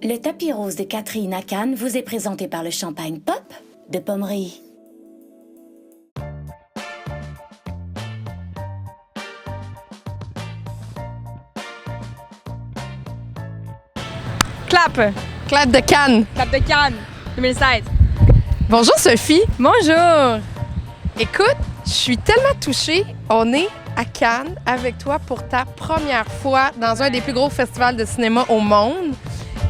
Le tapis rose de Catherine à Cannes vous est présenté par le champagne Pop de Pommery. Clap! Clap de Cannes. Clap de Cannes 2016. Bonjour Sophie. Bonjour! Écoute, je suis tellement touchée. On est à Cannes avec toi pour ta première fois dans un des plus gros festivals de cinéma au monde.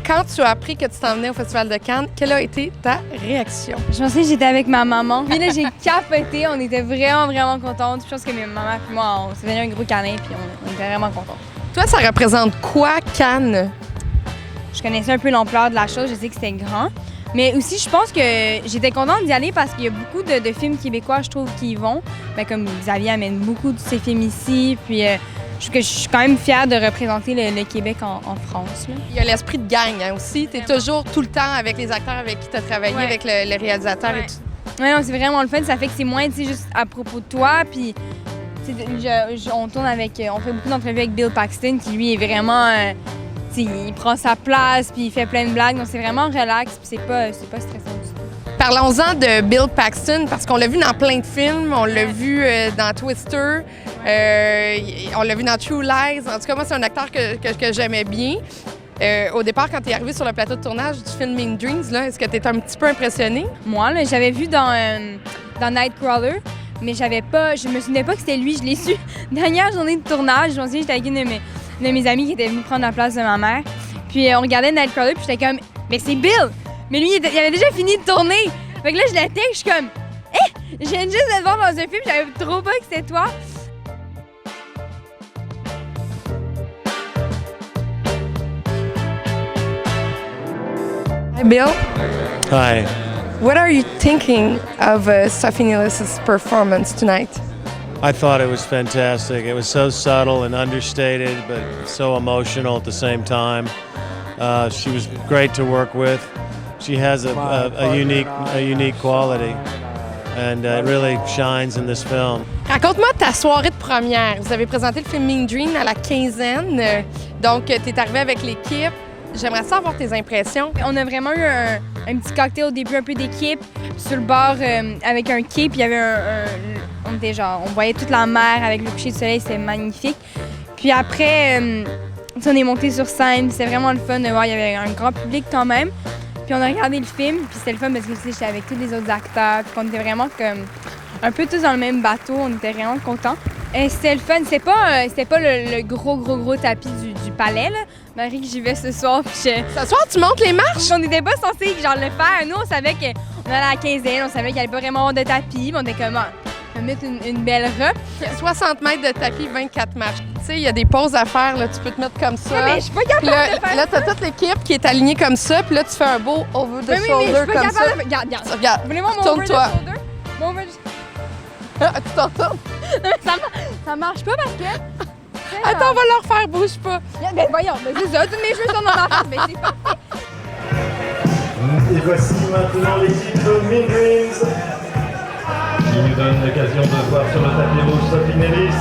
Quand tu as appris que tu t'en venais au Festival de Cannes, quelle a été ta réaction? Je pensais que j'étais avec ma maman. Puis là, j'ai capoté. On était vraiment contentes. Je pense que ma maman et moi, on s'est donné un gros câlin puis on était vraiment contentes. Toi, ça représente quoi, Cannes? Je connaissais un peu l'ampleur de la chose. Je sais que c'était grand. Mais aussi, je pense que j'étais contente d'y aller parce qu'il y a beaucoup de films québécois, je trouve, qui y vont. Bien, comme Xavier amène beaucoup de ses films ici. Puis je suis quand même fière de représenter le Québec en France. Là. Il y a l'esprit de gang hein, aussi. Tu es toujours tout le temps avec les acteurs avec qui tu as travaillé, Ouais. avec le réalisateur et tout. Ouais, non, c'est vraiment le fun. Ça fait que c'est moins juste à propos de toi. Puis on tourne avec. On fait beaucoup d'entrevues avec Bill Paxton qui, lui, est vraiment. Il prend sa place, puis il fait plein de blagues. Donc, c'est vraiment relax, puis c'est pas stressant du tout. Parlons-en de Bill Paxton, parce qu'on l'a vu dans plein de films. On l'a vu dans Twister, on l'a vu dans True Lies. En tout cas, moi, c'est un acteur que j'aimais bien. Au départ, quand tu es arrivé sur le plateau de tournage du film Mean Dreams, est-ce que tu étais un petit peu impressionné? Moi, là, j'avais vu dans Nightcrawler, mais je me souvenais pas que c'était lui. Je l'ai su dernière journée de tournage. Je me souviens, j'étais avec une de mes amies qui était venue prendre la place de ma mère. Puis on regardait Nightcrawler, puis j'étais comme, mais c'est Bill! Mais lui, il avait déjà fini de tourner. Fait que là, je la texte, je suis comme, je viens juste de te voir dans un film, j'avais trop pas que c'était toi. Hi, Bill. Hi. What are you thinking of Sophie Nilis' performance tonight? I thought it was fantastic. It was so subtle and understated, but so emotional at the same time. She was great to work with. She has a unique quality, and it really shines in this film. Raconte-moi ta soirée de première. Vous avez présenté le film Mean Dream à la quinzaine, donc tu es arrivé avec l'équipe. J'aimerais savoir tes impressions. On a vraiment eu un petit cocktail au début, un peu d'équipe, sur le bord avec un quai, puis il y avait on voyait toute la mer avec le coucher du soleil, c'était magnifique. Puis après, on est monté sur scène, c'était vraiment le fun de voir, il y avait un grand public quand même. Puis on a regardé le film, puis c'était le fun parce que j'étais avec tous les autres acteurs, puis on était vraiment comme un peu tous dans le même bateau, on était vraiment contents. C'était le fun, c'était pas le gros tapis du palais, là. Marie, que j'y vais ce soir, puis Ce soir, tu montes les marches? on n'était pas censé le faire. Nous, on savait qu'on allait à la quinzaine, on savait qu'il n'y allait pas vraiment avoir de tapis, mais on était comme, on va mettre une belle robe. 60 mètres de tapis, 24 marches. Tu sais, il y a des pauses à faire, là, tu peux te mettre comme ça. Ouais, mais je suis pas capable de faire Là, t'as toute l'équipe qui est alignée comme ça, puis là, tu fais un beau over the mais je shoulder suis pas comme ça. capable de faire. Regarde. Regarde, Vous voulez voir mon over the tourne-toi. shoulder? Mon over the... Tu t'en tournes. Non, mais ça marche pas parce que... Attends, on va leur faire, bouge pas. Ben voyons, c'est ça, tous mes cheveux sont dans ma face, mais c'est pas... Et voici maintenant l'équipe de Mean Dreams qui nous donne l'occasion de voir sur le tapis rouge Sophie Nilis.